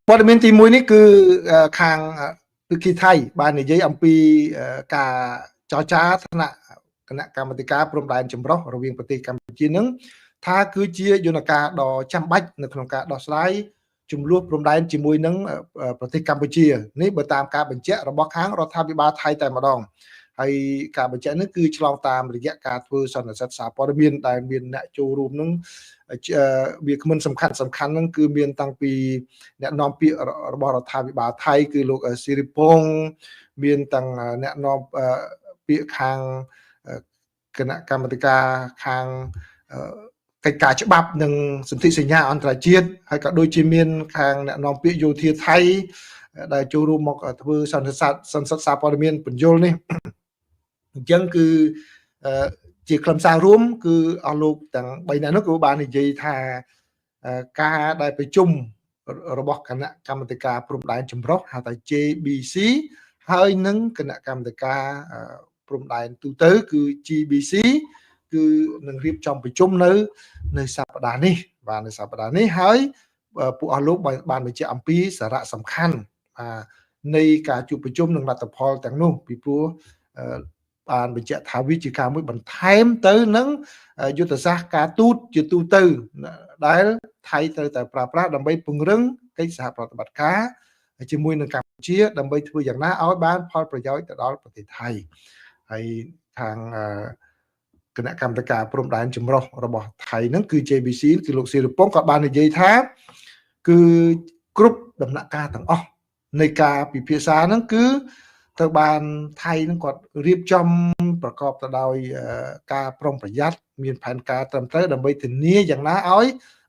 ព័ត៌មានទី1នេះគឺខាងគឺគីថៃបាននិយាយអំពីការចរចាថ្នាក់គណៈកម្មាធិការព្រំដែនចម្រុះរវាងប្រទេសកម្ពុជានឹងថាគឺជាយន្តការដ៏ចាំបាច់នៅក្នុងការដោះស្រាយចំនួនព្រំដែនជាមួយនឹងប្រទេសកម្ពុជានេះបើតាមការបញ្ជាក់របស់ខាងរដ្ឋាភិបាលថៃតែម្ដងហើយការបញ្ជាក់នេះគឺឆ្លងតាមរយៈការធ្វើសន្និសីទសារព័ត៌មានដែលមានអ្នកចូលរួមនឹងវាគ្មិនសំខាន់ហ្នឹងគឺមានតាំងពីអ្នកនាំពាក្យរបស់រដ្ឋាភិបាលថៃគឺលោកស៊ីរីពងមានទាំងអ្នកនាំពាក្យខាងគណៈកម្មាធិការខាងកិច្ចការច្បាប់និងសន្ធិសញ្ញាអន្តរជាតិហើយក៏ដូចជាមានខាងអ្នកនាំពាក្យយោធាថៃដែលចូលរួមមកធ្វើសន្និសីទសារព័ត៌មានបញ្យលនេះអញ្ចឹងគឺជាខ្លឹមសាររួមគឺអស់លោកទាំង3នាក់នោះក៏បាននិយាយថាការដែលប្រជុំរបស់គណៈកម្មាធិការព្រំដែនចម្រុះហៅថា JBC ហើយនឹងគណៈកម្មាធិការព្រំដែនទូទៅគឺ GBC គឺនឹងរៀបចំប្រជុំនៅសប្តាហ៍នេះបាទនៅសប្តាហ៍នេះហើយពួកអស់លោកបានបញ្ជាក់អំពីសារៈសំខាន់នៃការជួបប្រជុំនិងលទ្ធផលទាំងនោះពីព្រោះបានបញ្ជាក់ថាវាជាការមួយបន្ថែមទៅនឹងយុទ្ធសាស្ត្រការទូតជាទូទៅដែលថៃត្រូវតែប្រើប្រាស់ដើម្បីពង្រឹងកិច្ចសហប្រតិបត្តិការជាមួយនឹងកម្ពុជាដើម្បីធ្វើយ៉ាងណាឲ្យបានផលប្រយោជន៍ទៅដល់ប្រទេសថៃហើយខាងគណៈកម្មការព្រំដែនចម្រុះរបស់ថៃហ្នឹងគឺ JBC គឺលោកស៊ីរពងក៏បាននិយាយថាគឺគ្រប់ដំណាក់កាលទាំងអស់នៃការពិភាក្សាហ្នឹងគឺត្រូវបានថៃនឹងគាត់រៀបចំប្រកបទៅដោយការប្រុងប្រយ័ត្នមានផែនការត្រឹមត្រូវដើម្បីធានាយ៉ាងណាឲ្យ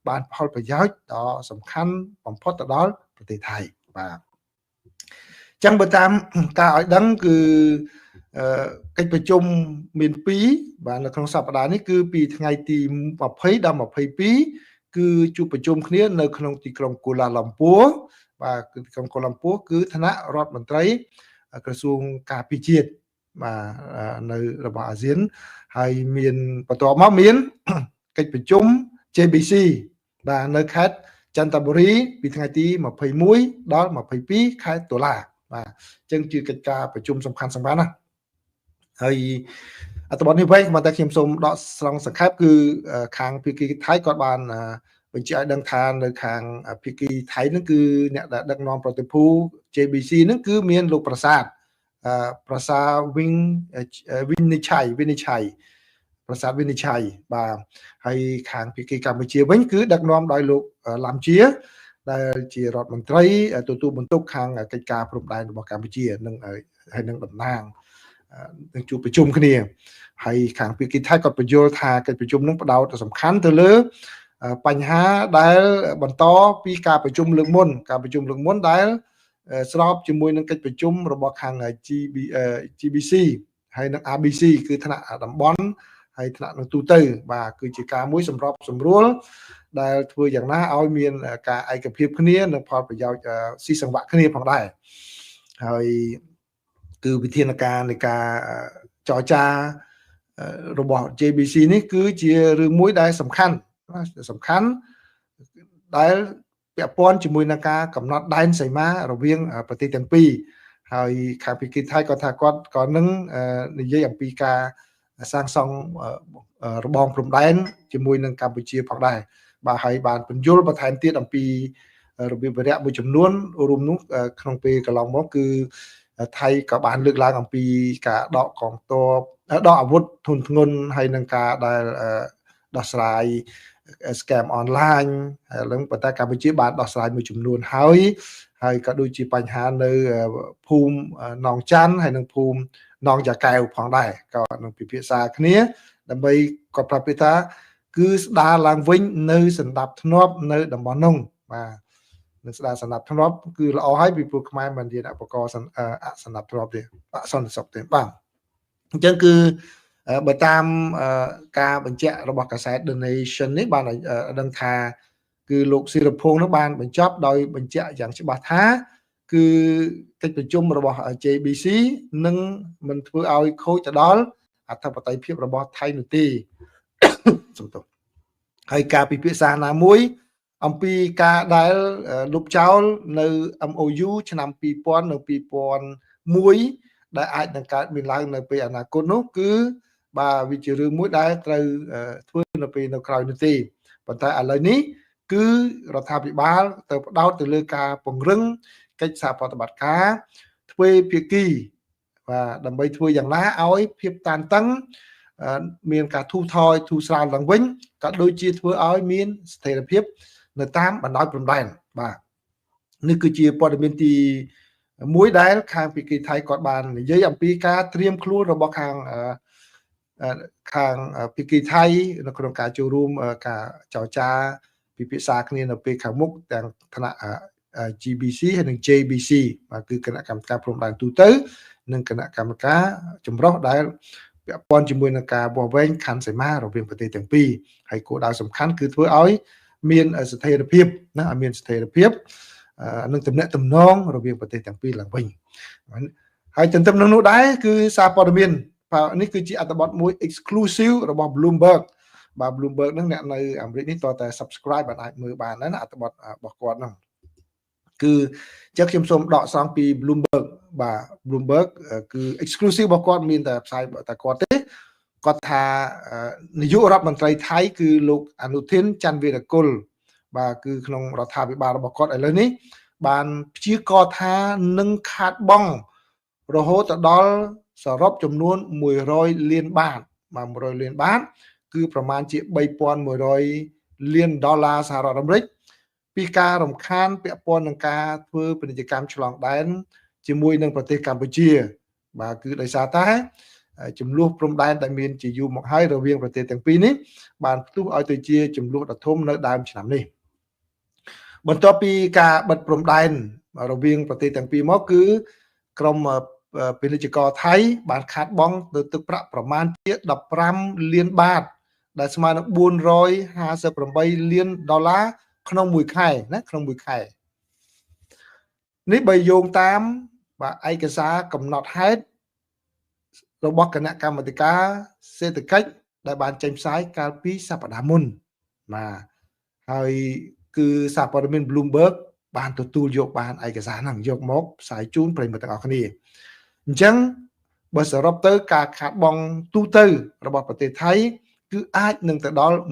បានផលប្រយោជន៍ដ៏សំខាន់បំផុតទៅដល់ប្រទេសថៃបាទអញ្ចឹងបើតាមការឲ្យដឹងគឺកិច្ចប្រជុំមាន2បាទនៅក្នុងសប្តាហ៍នេះគឺពីថ្ងៃទី20ដល់22គឺជួបប្រជុំគ្នានៅក្នុងទីក្រុងកូឡាឡាំពួរបាទគឺទីក្រុងកូឡាឡាំពួរគឺឋានៈរដ្ឋមន្ត្រីក្រសួងការពារជាតិបាទនៅរបស់អាស៊ានហើយមានបន្ទាប់មកមានកិច្ចប្រជុំ JBC បាទនៅខេត្តចន្ទបុរីពីថ្ងៃទី21ដល់22ខែតុលាបាទអញ្ចឹងជាកិច្ចការប្រជុំសំខាន់ណាស់ហើយអត្ថបទនេះវិញតែខ្ញុំសូមដកស្រង់សង្ខេបគឺខាងភាគីថៃគាត់បានបញ្ជាក់ឲ្យដឹងថានៅខាងភាគីថៃហ្នឹងគឺអ្នកដែលដឹកនាំប្រតិភូ JBC ហ្នឹងគឺមានលោកប្រាសាទវិនិច្ឆ័យប្រាសាទវិនិច្ឆ័យបាទហើយខាងភាគីកម្ពុជាវិញគឺដឹកនាំដោយលោកឡាំជាដែលជារដ្ឋមន្ត្រីទទួលបន្ទុកខាងកិច្ចការព្រំដែនរបស់កម្ពុជានឹងហើយនឹងតំណាងនឹងជួបប្រជុំគ្នាហើយខាងភាគីថៃក៏បញ្យល់ថាកិច្ចប្រជុំនឹងផ្ដោតសំខាន់ទៅលើបញ្ហាដែលបន្តពីការប្រជុំលើកមុនដែលស្របជាមួយនឹងកិច្ចប្រជុំរបស់ខាង GBC ហើយនិង ABC គឺថ្នាក់តំបន់ហើយថ្នាក់នឹងទូទៅបាទគឺជាការមួយសម្របសម្រួលដែលធ្វើយ៉ាងណាឲ្យមានការឯកភាពគ្នានិងផលប្រយោជន៍ស៊ីសង្វាក់គ្នាផងដែរហើយគឺវិធានការនៃការចរចារបស់ JBC នេះគឺជារឿងមួយដែលសំខាន់ដែលពាក់ព័ន្ធជាមួយនឹងការកំណត់ដែនសីមារវាងប្រទេសទាំងពីរហើយខាងភាគីថៃក៏ថាគាត់ក៏នឹងនិយាយអំពីការសាងសង់របងព្រំដែនជាមួយនឹងកម្ពុជាផងដែរបាទហើយបានពន្យល់បន្ថែមទៀតអំពីរបៀបវារៈមួយចំនួនរួមនោះក្នុងពេលកន្លងមកគឺថៃក៏បានលើកឡើងអំពីការដកកងទ័ពដកអាវុធធុនធ្ងន់ហើយនឹងការដែលដោះស្រាយ scam online ហើយនឹងប៉ុន្តែកម្ពុជាបានដោះស្រាយមួយចំនួនហើយក៏ដូចជាបញ្ហានៅភូមិនងច័ន្ទហើយនឹងភូមិនងយ៉ាកែវផងដែរក៏នឹងពិភាក្សាគ្នាដើម្បីគាត់ប្រាប់ថាគឺស្ដារឡើងវិញនៅសន្តិភាពនៅតំបន់នោះបាទនឹងស្ដារសន្តិភាពគឺល្អហើយពីព្រោះខ្មែរមិនជាអ្នកបកសន្តិភាពទេអសន្តិសុខទេបាទអញ្ចឹងគឺបើតាមការបញ្ជាក់របស់កាសែត The Nation នេះបានដឹងថាគឺលោកស៊ីរភងនោះបានបញ្ចប់ដោយបញ្ជាក់យ៉ាងច្បាស់ថាគឺកិច្ចប្រជុំរបស់ JBC នឹងមិនធ្វើឲ្យខូចទៅដល់អធិបតេយ្យភាពរបស់ថៃនោះទេសំទោសហើយការពិភាក្សាណាមួយ អំពីការដែលលុបចោលនៅ MOU ឆ្នាំ2000និង2001ដែលអាចនឹងកើតមានឡើងនៅពេលអនាគតនោះគឺបាទវាជារឿងមួយដែលត្រូវធ្វើនៅពេលនៅក្រោយនោះទេប៉ុន្តែឥឡូវនេះគឺរដ្ឋាភិបាលទៅផ្ដោតទៅលើការពង្រឹងកិច្ចសហប្រតិបត្តិការទ្វេភាគីបាទដើម្បីធ្វើយ៉ាងណាឲ្យភាពតានតឹងមានការធូរថយធូរស្រាលឡើងវិញក៏ដូចជាធ្វើឲ្យមានស្ថិរភាពនៅតាមបណ្ដោយព្រំដែនបាទនេះគឺជាព័ត៌មានទីមួយដែលខាងភាគីថៃគាត់បាននិយាយអំពីការត្រៀមខ្លួនរបស់ខាងភាគីថៃនៅក្នុងការចូលរួមការចរចាពិភាក្សាគ្នានៅពេលខាងមុខទាំងថ្នាក់ GBC ហើយនិង JBC បាទគឺគណៈកម្មការព្រំដែនទូទៅនិងគណៈកម្មការចម្រុះដែលពាក់ព័ន្ធជាមួយនឹងការវាស់វែងខណ្ឌសីមារវាងប្រទេសទាំងពីរហើយគោលដៅសំខាន់គឺធ្វើឲ្យមានស្ថិរភាពណាឲ្យមានស្ថិរភាពនឹងទំនាក់ទំនងរវាងប្រទេសទាំងពីរឡើងវិញហើយទន្ទឹមនឹងនោះដែរគឺសារព័ត៌មាននេះគឺជាអត្ថបទមួយ exclusive របស់ Bloomberg បាទ Bloomberg ហ្នឹងអ្នកនៅអាមេរិកនេះតើតែ subscribe បានអាចមើលបានណាអត្ថបទរបស់គាត់ហ្នឹងគឺចឹងខ្ញុំសូមដកស្រង់ពី Bloomberg បាទ Bloomberg គឺ exclusive របស់គាត់មានតែផ្សាយតែគាត់ទេគាត់ថានាយករដ្ឋមន្ត្រីថៃគឺលោកអនុทินច័ន្ទវីរគុលបាទគឺក្នុងរដ្ឋាភិបាលរបស់គាត់ឥឡូវនេះបានព្យាករណ៍ថានឹងខាតបង់រហូតដល់សរុបចំនួន100លានបាតបាទ100លានបាតគឺប្រមាណជា3100លានដុល្លារសហរដ្ឋអាមេរិកពីការរំខានពាក់ព័ន្ធនឹងការធ្វើពាណិជ្ជកម្មឆ្លងដែនជាមួយនឹងប្រទេសកម្ពុជាបាទគឺដោយសារតែចំនួនព្រំដែនដែលមានជាយូរមកហើយរវាងប្រទេសទាំងពីរនេះបានផ្ទុះឲ្យទៅជាចំនួនដ៏ធំនៅដើមឆ្នាំនេះបន្ទាប់ពីការបិទព្រំដែនរវាងប្រទេសទាំងពីរមកគឺក្រមពាណិជ្ជករថៃបានខាតបង់ទៅទឹកប្រាក់ប្រមាណជា15លានបាតដែលស្មើនឹង458លានដុល្លារក្នុងមួយខែណាក្នុងមួយខែនេះបើយោងតាមបាទឯកសារកំណត់ហេតុរបស់គណៈកម្មាធិការសេដ្ឋកិច្ចដែលបានចេញផ្សាយកាលពីសប្តាហ៍មុនបាទហើយគឺសារព័ត៌មាន Bloomberg បានទទួលយកបានឯកសារហ្នឹងយកមកផ្សាយជូនប្រិយមិត្តទាំងអស់គ្នាអញ្ចឹងបើសរុបទៅការខាតបង់ទូទៅរបស់ប្រទេសថៃគឺអាចនឹងទៅដល់100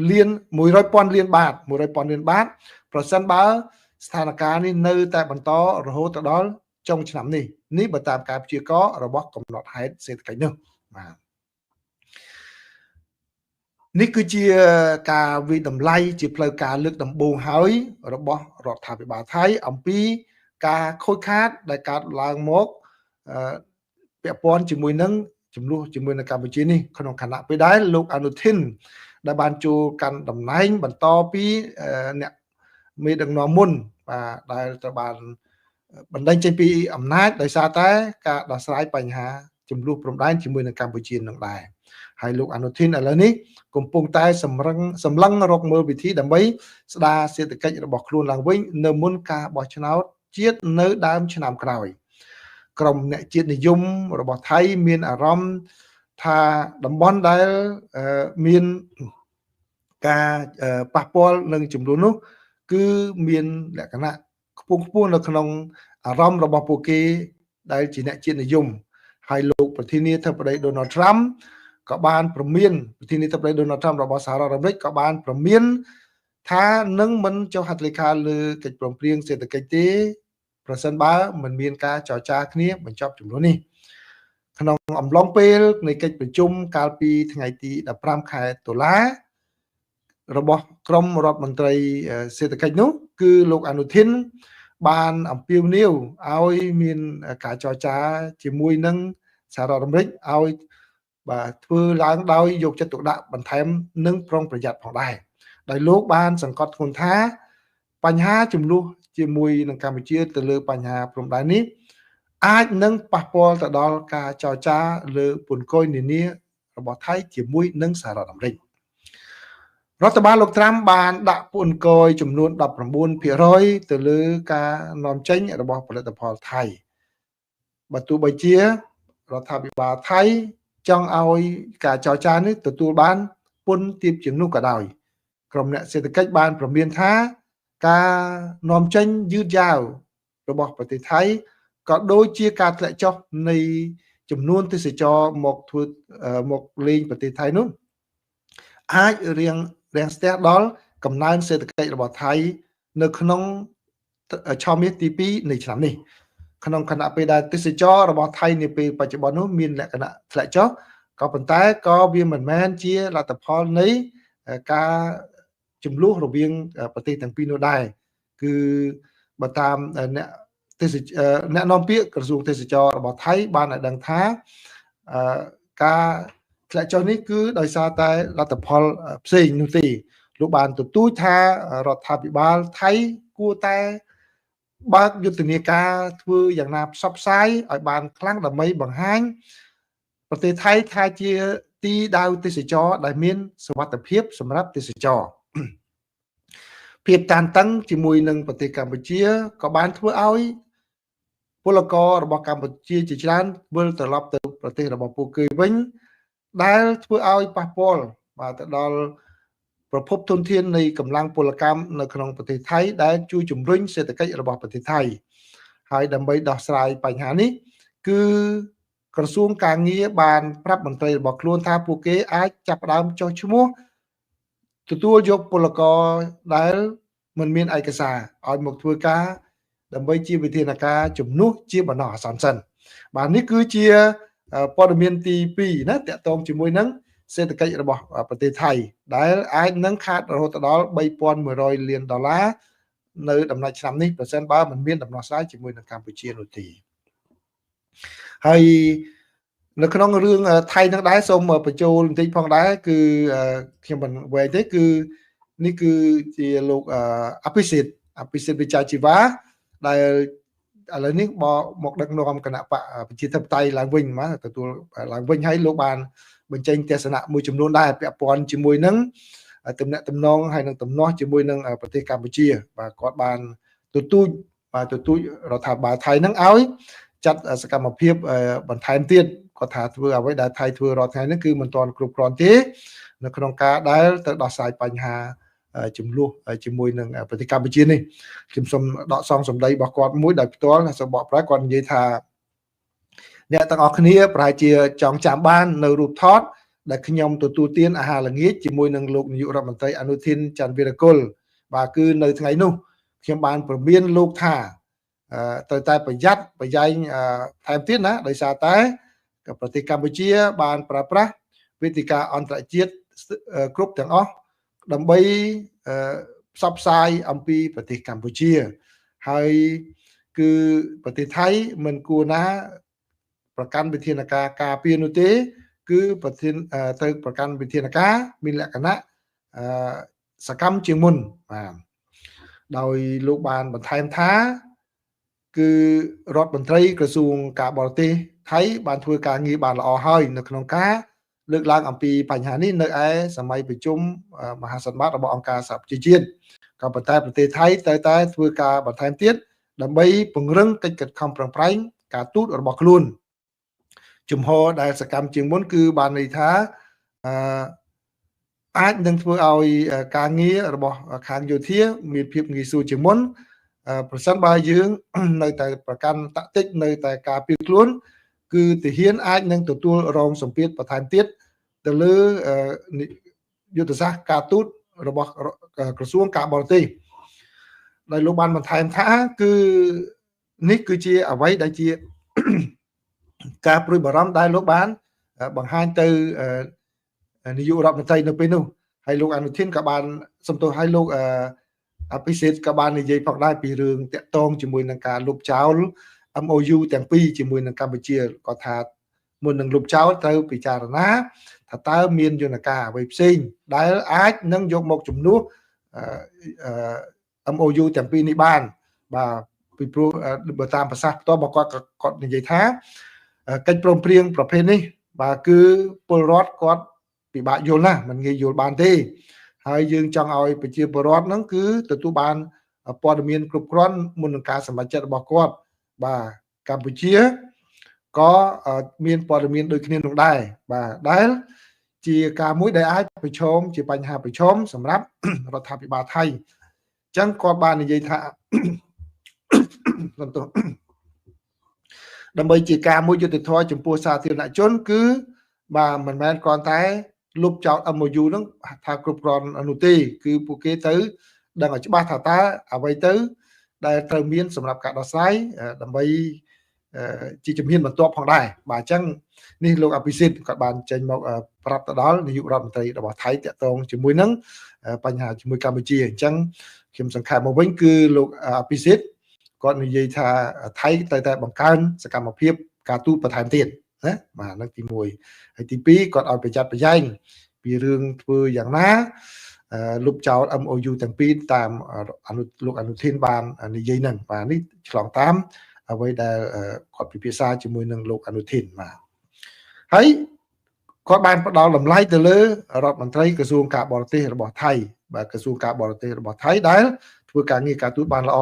លាន100,000លានបាត100,000លានបាតប្រសិនបើស្ថានភាពនេះនៅតែបន្តរហូតទៅដល់ចុងឆ្នាំនេះបើតាមការព្យាករណ៍របស់កំណត់ហេតុសេដ្ឋកិច្ចនោះបាទនេះគឺជាការវិតម្លៃជាផ្លូវការលើកដំបូងហើយរបស់រដ្ឋាភិបាលថៃអំពីការខូចខាតដែលកើតឡើងមកពាក់ព័ន្ធជាមួយនឹងចំនួនជាមួយនឹងកម្ពុជានេះក្នុងខណៈពេលដែលលោកអនុทินដែលបានចូលកាន់តំណែងបន្តពីអ្នកមេដឹកនាំមុនបាទដែលត្រូវបានបណ្ដេញចេញពីអំណាចដោយសារតែការដោះស្រាយបញ្ហាចំនួនព្រំដែនជាមួយនឹងកម្ពុជានឹងដែរហើយលោកអនុทินឥឡូវនេះកំពុងតែសម្លឹងរកមើលវិធីដើម្បីស្ដារសេដ្ឋកិច្ចរបស់ខ្លួនឡើងវិញនៅមុនការបោះឆ្នោតជាតិនៅដើមឆ្នាំក្រោយក្រុមអ្នកជាតិនិយមរបស់ថៃមានអារម្មណ៍ថាតំបន់ដែលមានការប៉ះពាល់នឹងចំនួននោះគឺមានលក្ខណៈខ្ពង់ខ្ពស់នៅក្នុងអារម្មណ៍របស់ពួកគេដែលជាអ្នកជាតិនិយមហើយលោកប្រធានាធិបតី Donald Trump ក៏បានប្រមានប្រធានាធិបតី Donald Trump របស់សហរដ្ឋអាមេរិកក៏បានប្រមានថានឹងមិនចុះហត្ថលេខាលើកិច្ចព្រមព្រៀងសេដ្ឋកិច្ចទេប្រសិនបើមិនមានការចរចាគ្នាបញ្ចប់ចំនួននេះក្នុងអំឡុងពេលនៃកិច្ចប្រជុំកាលពីថ្ងៃទី15ខែតុលារបស់ក្រុមរដ្ឋមន្ត្រីសេដ្ឋកិច្ចនោះគឺលោកអនុทิនបានអំពាវនាវឲ្យមានការចរចាជាមួយនឹងសហរដ្ឋអាមេរិកឲ្យបាទធ្វើឡើងដោយយកចិត្តទុកដាក់បន្ថែមនិងប្រុងប្រយ័ត្នផងដែរដោយលោកបានសង្កត់ធ្ងន់ថាបញ្ហាចំនួនជាមួយនឹងកម្ពុជាទៅលើបញ្ហាព្រំដែននេះអាចនឹងប៉ះពាល់ទៅដល់ការចរចាលើពន្ធគយនានារបស់ថៃជាមួយនឹងសហរដ្ឋអាមេរិករដ្ឋបាលលោកត្រាំបានដាក់ពន្ធគយចំនួន 19% ទៅលើការនាំចេញរបស់ផលិតផលថៃបើទោះបីជារដ្ឋាភិបាលថៃចង់ឲ្យការចរចានេះទទួលបានពន្ធទាបជាងនោះក៏ដោយ ក្រុមអ្នកសេដ្ឋកិច្ចបានប្រមានថាការនាំចេញយឺតយ៉ាវរបស់ប្រទេសថៃក៏ដូចជាការធ្លាក់ចុះនៃចំនួនទេសចរមកលេងប្រទេសថៃនោះអាចរាំងស្ទះដល់កំណើនសេដ្ឋកិច្ចរបស់ថៃនៅក្នុងឆមាសទី2នៃឆ្នាំនេះក្នុងខណៈពេលដែលទេសចររបស់ថៃនាពេលបច្ចុប្បន្ននោះមានលក្ខណៈធ្លាក់ចុះក៏ប៉ុន្តែក៏វាមិនមែនជាលទ្ធផលនៃការចំនួនរវាងប្រទេសទាំងពីរនោះដែរគឺបើតាមអ្នកនាំពាក្យក្រសួងទេសចររបស់ថៃបានឲ្យដឹងថាការធ្លាក់ចុះនេះគឺដោយសារតែលទ្ធផលផ្សេងនោះទេលោកបានទទូចថារដ្ឋាភិបាលថៃគួរតែបើកយុទ្ធនាការធ្វើយ៉ាងណាផ្សព្វផ្សាយឲ្យបានខ្លាំងដើម្បីបង្ហាញប្រទេសថៃថាជាទីដៅទេសចរដែលមានសុវត្ថិភាពសម្រាប់ទេសចរភាពតានតឹងជាមួយនឹងប្រទេសកម្ពុជាក៏បានធ្វើឲ្យពលកររបស់កម្ពុជាជាច្រើនវិលត្រឡប់ទៅប្រទេសរបស់ពួកគេវិញដែលធ្វើឲ្យប៉ះពាល់បាទទៅដល់ប្រភពធនធាននៃកម្លាំងពលកម្មនៅក្នុងប្រទេសថៃដែលជួយជំរុញសេដ្ឋកិច្ចរបស់ប្រទេសថៃហើយដើម្បីដោះស្រាយបញ្ហានេះគឺក្រសួងការងារបានប្រាប់មន្ត្រីរបស់ខ្លួនថាពួកគេអាចចាប់ផ្ដើមចុះឈ្មោះទទួលយកពលករដែលមិនមានឯកសារឲ្យមកធ្វើការដើម្បីជាវិធានការជំនួសជាបណ្ដោះអាសន្នសិនបាទនេះគឺជាព័ត៌មានទី2ណាតកតងជាមួយនឹងសេដ្ឋកិច្ចរបស់ប្រទេសថៃដែលអាចនឹងខាតរហូតដល់$3,100 លាននៅដំណាច់ឆ្នាំនេះប្រសិនបើមិនមានដំណោះស្រាយជាមួយនឹងកម្ពុជានោះទេហើយនៅក្នុងរឿងថៃនឹងដែរសូមបញ្ចូលបន្តិចផងដែរគឺខ្ញុំមិនវែងទេគឺនេះគឺជាលោកអភិសិទ្ធវិជ្ជាជីវ៉ាដែលឥឡូវនេះមកដឹកនាំគណៈបកប្រជាធិបតេយ្យឡើងវិញមកទទួលឡើងវិញហើយលោកបានបញ្ចេញទស្សនៈមួយចំនួនដែរពាក់ព័ន្ធជាមួយនឹងទំនាក់ទំនងហើយនឹងទំនាស់ជាមួយនឹងប្រទេសកម្ពុជាបាទគាត់បានទទូចរដ្ឋាភិបាលថៃនឹងឲ្យចាត់សកម្មភាពបន្ថែមទៀតគាត់ថាធ្វើអ្វីដែលថៃធ្វើរាល់ថ្ងៃនេះគឺមិនទាន់គ្រប់គ្រាន់ទេនៅក្នុងការដែលទៅដោះស្រាយបញ្ហាចំនួនជាមួយនឹងប្រទេសកម្ពុជានេះខ្ញុំសូមដកសងសម្ដីរបស់គាត់មួយដោយផ្ទាល់សូមបកប្រែគាត់និយាយថាអ្នកទាំងអស់គ្នាប្រហែលជាចង់ចាំបាននៅរូបថតដែលខ្ញុំទទួលទានអាហារល្ងាចជាមួយនឹងលោកនាយករដ្ឋមន្ត្រីអនុทิនច័ន្ទវីរកុលបាទគឺនៅថ្ងៃនោះខ្ញុំបានព្រមានលោកថាត្រូវតែប្រយ័ត្នប្រយែងថែមទៀតណាដោយសារតែប្រទេសកម្ពុជាបានប្រើប្រាស់វេទិកាអន្តរជាតិគ្រប់ទាំងអស់ដើម្បីផ្សព្វផ្សាយអំពីប្រទេសកម្ពុជាហើយគឺប្រទេសថៃមិនគួរណាប្រកាន់វិធានការការពារនោះទេគឺត្រូវប្រកាន់វិធានការមានលក្ខណៈសកម្មជាងមុនបាទដោយលោកបានបន្ថែមថាគឺរដ្ឋមន្ត្រីក្រសួងការបរទេសថៃបានធ្វើការងារបានល្អហើយនៅក្នុងការលើកឡើងអំពីបញ្ហានេះនៅឯសម័យប្រជុំមហាសន្និបាតរបស់អង្គការសហប្រជាជាតិក៏ប៉ុន្តែប្រទេសថៃត្រូវតែធ្វើការបន្ថែមទៀតដើម្បីពង្រឹងកិច្ចខិតខំប្រឹងប្រែងការទូតរបស់ខ្លួនជំហរដែលសកម្មជាងមុនគឺបានន័យថាអាចនឹងធ្វើឲ្យការងាររបស់ខាងយោធាមានភាពងាយស្រួលជាងមុនប្រសិនបើយើងនៅតែប្រកាន់តាក់ទិកនៅតែការពារខ្លួនគឺទាហានអាចនឹងទទួលរងសម្ពាធបន្ថែមទៀតទៅលើយុទ្ធសាស្ត្រការទូតរបស់ក្រសួងការបរទេសដោយលោកបានបន្ថែមថាគឺនេះគឺជាអ្វីដែលជាការព្រួយបារម្ភដែលលោកបានបង្ហាញទៅនាយករដ្ឋមន្ត្រីនៅពេលនោះហើយលោកអនុทิនក៏បានសំទោសឲ្យលោកអភិសិទ្ធក៏បាននិយាយផងដែរពីរឿងតាក់ទងជាមួយនឹងការលុបចោល MOU ទាំងពីរជាមួយនឹងកម្ពុជាគាត់ថាមុននឹងលុបចោលត្រូវពិចារណាថាតើមានយន្តការអ្វីផ្សេងដែលអាចនឹងយកមកជំនួសMOU ទាំងពីរនេះបានបាទពីព្រោះបើតាមប្រសាសន៍ផ្ទាល់របស់គាត់និយាយថាកិច្ចព្រមព្រៀងប្រភេទនេះបាទគឺពលរដ្ឋគាត់ពិបាកយល់ណាស់មិនងាយយល់បានទេហើយយើងចង់ឲ្យប្រជាពលរដ្ឋហ្នឹងគឺទទួលបានព័ត៌មានគ្រប់គ្រាន់មុននឹងការសម្រេចចិត្តរបស់គាត់បាទកម្ពុជាក៏មានព័ត៌មានដូចគ្នានោះដែរបាទដែល ជាការមួយដែលអាចប្រឈមជាបញ្ហាប្រឈមសម្រាប់រដ្ឋាភិបាលថៃអញ្ចឹងគាត់បាននិយាយថាដើម្បីជាការមួយយុត្តិធម៌ចំពោះសាធារណជនគឺបាទមិនមែនគ្រាន់តែលុបចោល MOU ហ្នឹងថាគ្រប់គ្រាន់នោះទេគឺពួកគេទៅដឹងឲ្យច្បាស់ថាតើអ្វីទៅដែលត្រូវមានសម្រាប់ការដោះស្រាយដើម្បីជាជំហានបន្ទាប់ផងដែរបាទអញ្ចឹងនេះលោកអភិសិទ្ធគាត់បានចេញមកប្រាប់ទៅដល់នាយករដ្ឋមន្ត្រីរបស់ថៃតាក់ទងជាមួយនឹងបញ្ហាជាមួយកម្ពុជាអញ្ចឹងខ្ញុំសង្ខេបមកវិញគឺលោកអភិសិទ្ធគាត់និយាយថាថៃត្រូវតែបង្កើនសកម្មភាពការទូតបន្ថែមទៀតណាបាទហ្នឹងទី1ហើយទី2គាត់ឲ្យប្រយ័ត្នប្រយែងពីរឿងធ្វើយ៉ាងណាលុបចោល MOU ទាំងពីរតាមលោកអនុធានបាននិយាយហ្នឹងបាទនេះឆ្លងតាមអ្វីដែលគាត់ពិភាក្សាជាមួយនឹងលោកអនុធានបាទហើយគាត់បានផ្ដល់តម្លៃទៅលើរដ្ឋមន្ត្រីក្រសួងការបរទេសរបស់ថៃបាទក្រសួងការបរទេសរបស់ថៃដែលធ្វើការងារការទូតបានល្អ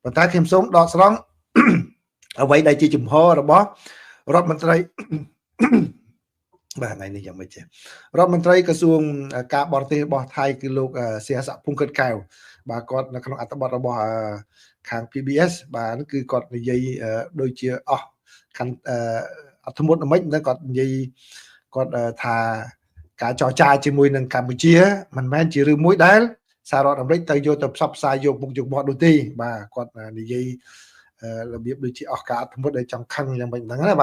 ប៉ុន្តែខ្ញុំសូមដកស្រង់អ្វីដែលជាជំហររបស់រដ្ឋមន្ត្រីបាទថ្ងៃនេះយ៉ាងម៉េចទេរដ្ឋមន្ត្រីក្រសួងការបរទេសរបស់ថៃគឺលោកសៀសភុងកិតកែវបាទគាត់នៅក្នុងអត្ថបទរបស់ខាង PBS បាទគឺគាត់និយាយដូចជាអស់ខាងអត្ថមុតមិនហ្នឹងគាត់និយាយគាត់ថាការចរចាជាមួយនឹងកម្ពុជាមិនមែនជារឿងមួយដែលសហរដ្ឋអាមេរិកទៅយកទៅផ្សព្វផ្សាយយកមុខយកមាត់ដូចទេបាទគាត់និយាយរបៀបដូចជាអស់ការអត្ថមុតដែលចង់ខឹងយ៉ាងម៉េចហ្នឹងណា